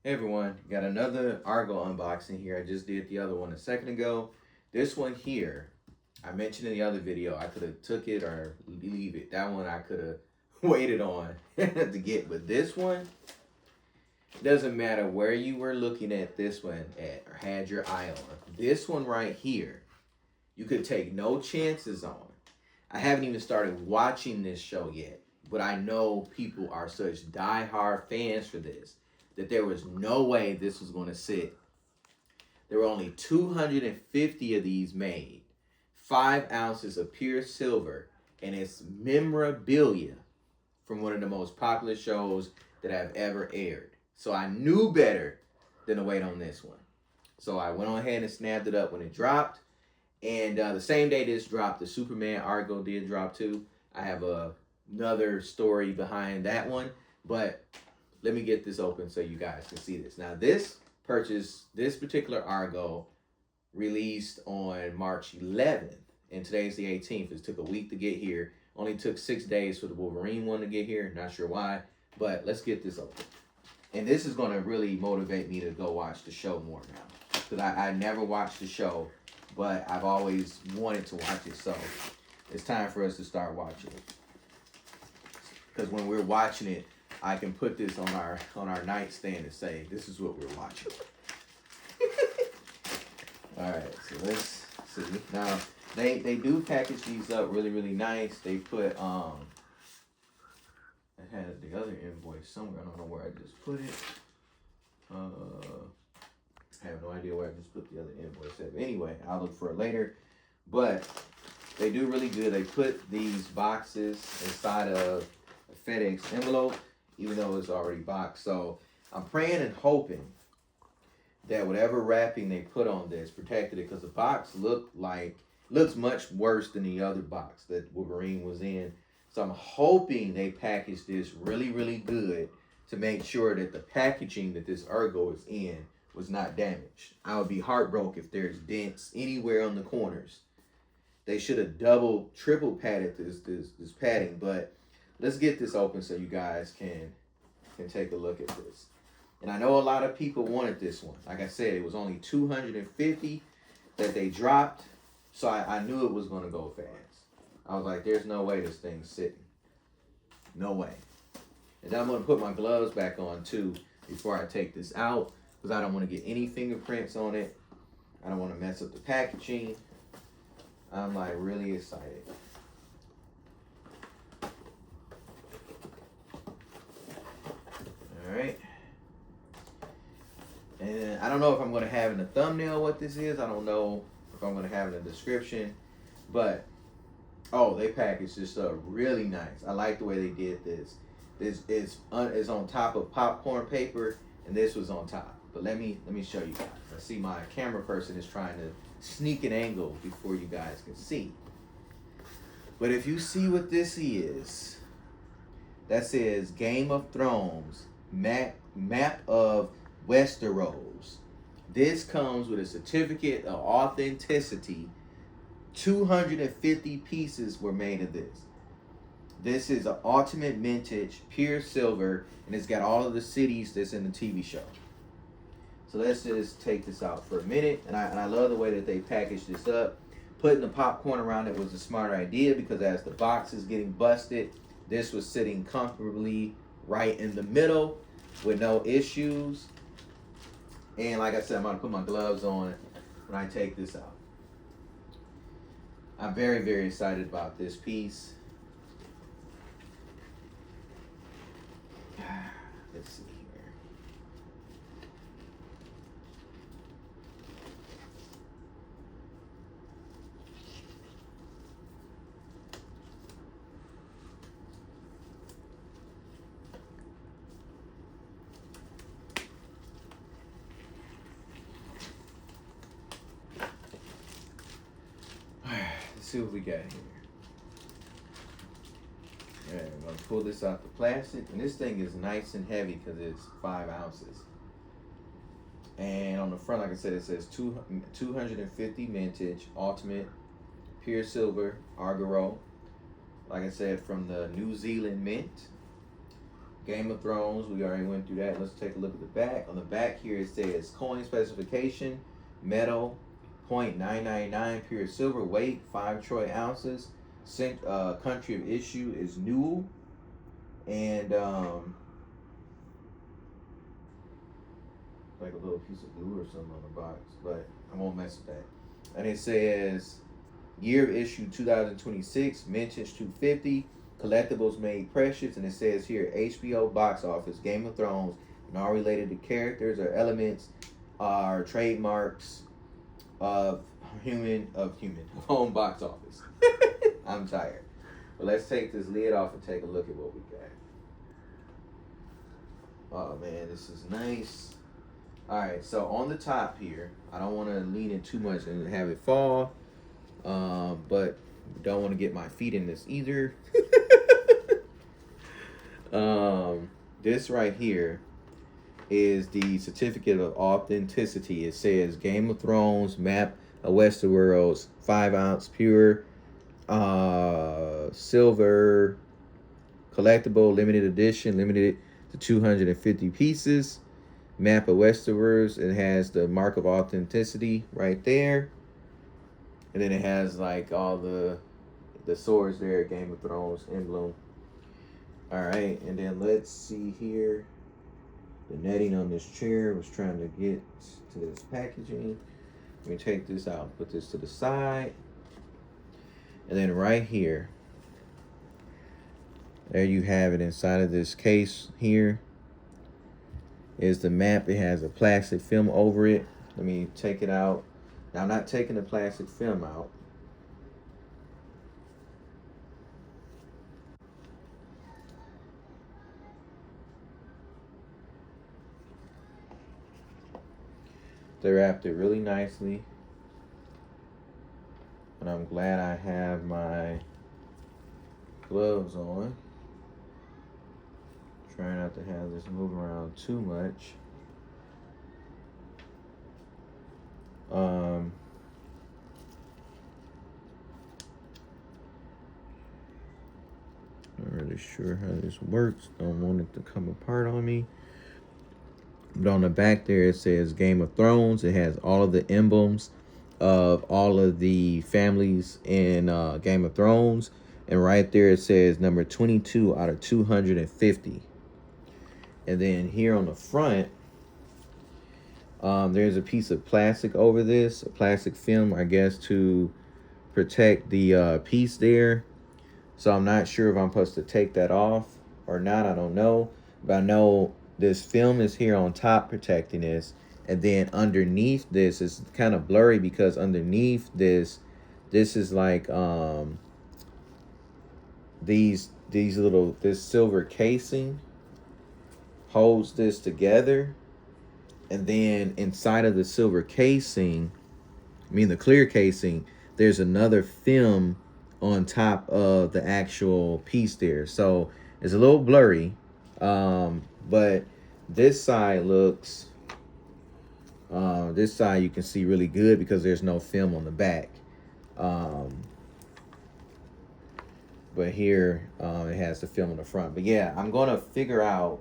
Hey everyone, got another Argo unboxing here. I just did the other one a second ago. This one here, I mentioned in the other video, I could have took it or leave it. That one I could have waited on to get. But this one, doesn't matter where you were looking at this one at or had your eye on. This one right here, you could take no chances on. I haven't even started watching this show yet, but I know people are such die-hard fans for this that there was no way this was going to sit. There were only 250 of these made, 5 ounces of pure silver, and it's memorabilia from one of the most popular shows that have ever aired. So I knew better than to wait on this one. So I went on ahead and snapped it up when it dropped. And the same day this dropped, the Superman Argo did drop too. I have another story behind that one. But let me get this open so you guys can see this. Now this particular Argo released on March 11th. And today's the 18th. It took a week to get here. Only took 6 days for the Wolverine one to get here. Not sure why. But let's get this open. And this is going to really motivate me to go watch the show more now. Because I never watched the show, but I've always wanted to watch it. So it's time for us to start watching it. Because when we're watching it, I can put this on our nightstand and say, this is what we're watching. Alright, so let's see. Now, they do package these up really, really nice. They put, I had the other invoice somewhere. I don't know where I just put it. I have no idea where I just put the other invoice at. But anyway, I'll look for it later. But they do really good. They put these boxes inside of a FedEx envelope, even though it's already boxed. So I'm praying and hoping that whatever wrapping they put on this protected it, because the box looks much worse than the other box that Wolverine was in. So I'm hoping they packaged this really, really good to make sure that the packaging that this Ergo is in was not damaged. I would be heartbroken if there's dents anywhere on the corners. They should have double, triple padded this padding. But let's get this open so you guys can take a look at this. And I know a lot of people wanted this one. Like I said, it was only 250 that they dropped. So I knew it was going to go fast. I was like, there's no way this thing's sitting. No way. And then I'm going to put my gloves back on too before I take this out, because I don't want to get any fingerprints on it. I don't want to mess up the packaging. I'm like really excited. All right. And I don't know if I'm going to have in the thumbnail what this is. I don't know if I'm going to have it in the description. But oh, they packaged this up really nice. I like the way they did this. This is on top of popcorn paper, and this was on top. But let me show you guys. I see my camera person is trying to sneak an angle before you guys can see. But if you see what this is, that says Game of Thrones map of Westeros. This comes with a certificate of authenticity. 250 pieces were made of this. This is an ultimate vintage, pure silver, and it's got all of the cities that's in the TV show. So let's just take this out for a minute. And I love the way that they packaged this up. Putting the popcorn around it was a smart idea, because as the box is getting busted, this was sitting comfortably right in the middle with no issues. And like I said, I'm going to put my gloves on when I take this out. I'm very, very excited about this piece. Let's see here. Let's see what we got here. All right, I'm going to pull this out the plastic. And this thing is nice and heavy because it's 5 ounces. And on the front, like I said, it says 250 vintage, ultimate, pure silver, Agoro. Like I said, from the New Zealand Mint. Game of Thrones, we already went through that. Let's take a look at the back. On the back here it says coin specification, metal, 0.999 pure silver, weight 5 troy ounces. Country of issue is Newell, and like a little piece of glue or something on the box, but I won't mess with that. And it says year of issue 2026, vintage 250, collectibles made precious, and it says here HBO box office, Game of Thrones, and all related to characters or elements are trademarks of home box office. I'm tired. But let's take this lid off and take a look at what we got. Oh man, this is nice. Alright, so on the top here, I don't want to lean in too much and have it fall. But don't want to get my feet in this either. This right here is the certificate of authenticity. It says Game of Thrones map of Westeros, 5 ounce pure silver collectible limited edition, limited to 250 pieces. Map of Westeros. It has the mark of authenticity right there, and then it has like all the swords there, Game of Thrones emblem. All right, and then let's see here. The netting on this chair was trying to get to this packaging. Let me take this out, put this to the side. And then right here, there you have it inside of this case here. Is the map. It has a plastic film over it. Let me take it out. Now I'm not taking the plastic film out. They wrapped it really nicely. And I'm glad I have my gloves on. Try not to have this move around too much. Not really sure how this works. Don't want it to come apart on me. But on the back there it says Game of Thrones. It has all of the emblems of all of the families in Game of Thrones. And right there it says number 22 out of 250. And then here on the front, there's a piece of plastic over this, a plastic film, I guess, to protect the piece there. So I'm not sure if I'm supposed to take that off or not. I don't know. But I know this film is here on top protecting this. And then underneath this is kind of blurry because underneath this is like this silver casing holds this together, and then inside of the silver casing, the clear casing, there's another film on top of the actual piece there. So it's a little blurry, but this side looks, this side you can see really good because there's no film on the back. But here it has the film on the front. But yeah, I'm gonna figure out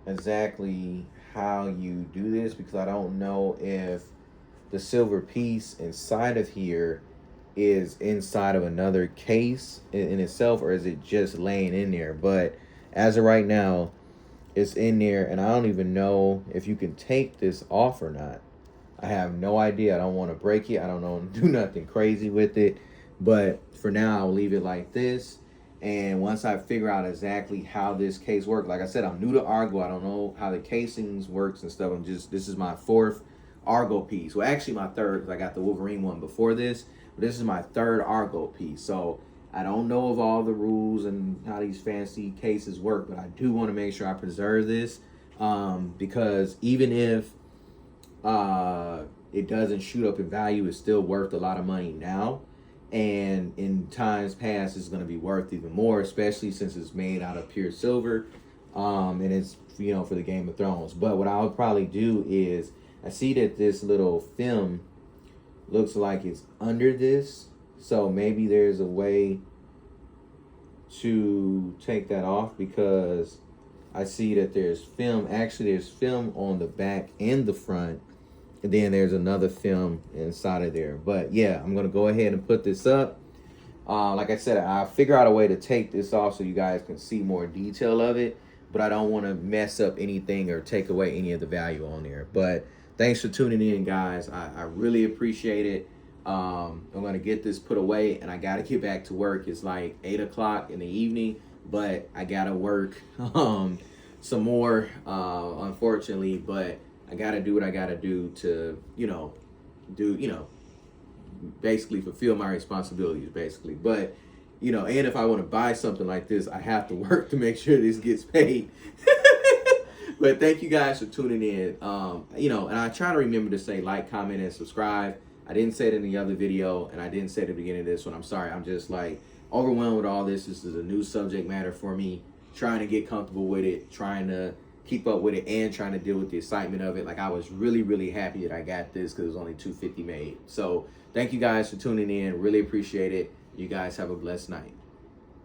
exactly how you do this because I don't know if the silver piece inside of here is inside of another case in itself, or is it just laying in there. But as of right now, it's in there, and I don't even know if you can take this off or not. I have no idea. I don't want to break it. I don't know, do nothing crazy with it. But for now, I'll leave it like this. And once I figure out exactly how this case works, like I said, I'm new to Argo. I don't know how the casings works and stuff. This is my 4th Argo piece. Well, actually my 3rd, because I got the Wolverine one before this. But this is my 3rd Argo piece. So I don't know of all the rules and how these fancy cases work, but I do want to make sure I preserve this. Because even if it doesn't shoot up in value, it's still worth a lot of money now. And in times past, it's going to be worth even more, especially since it's made out of pure silver. And it's, for the Game of Thrones. But what I'll probably do is, I see that this little film looks like it's under this. So maybe there's a way to take that off, because I see that there's film. Actually, there's film on the back and the front. And then there's another film inside of there. But yeah, I'm going to go ahead and put this up. Like I said, I'll figure out a way to take this off so you guys can see more detail of it. But I don't want to mess up anything or take away any of the value on there. But thanks for tuning in, guys. I really appreciate it. I'm going to get this put away, and I got to get back to work. It's like 8 o'clock in the evening, but I got to work some more, unfortunately. But I got to do what I got to do to, basically fulfill my responsibilities, basically. But, and if I want to buy something like this, I have to work to make sure this gets paid. But thank you guys for tuning in. And I try to remember to say like, comment, and subscribe. I didn't say it in the other video, and I didn't say it at the beginning of this one. I'm sorry. I'm just like overwhelmed with all this. This is a new subject matter for me. Trying to get comfortable with it, trying to keep up with it, and trying to deal with the excitement of it. Like, I was really, really happy that I got this because it was only $250 made. So thank you guys for tuning in. Really appreciate it. You guys have a blessed night.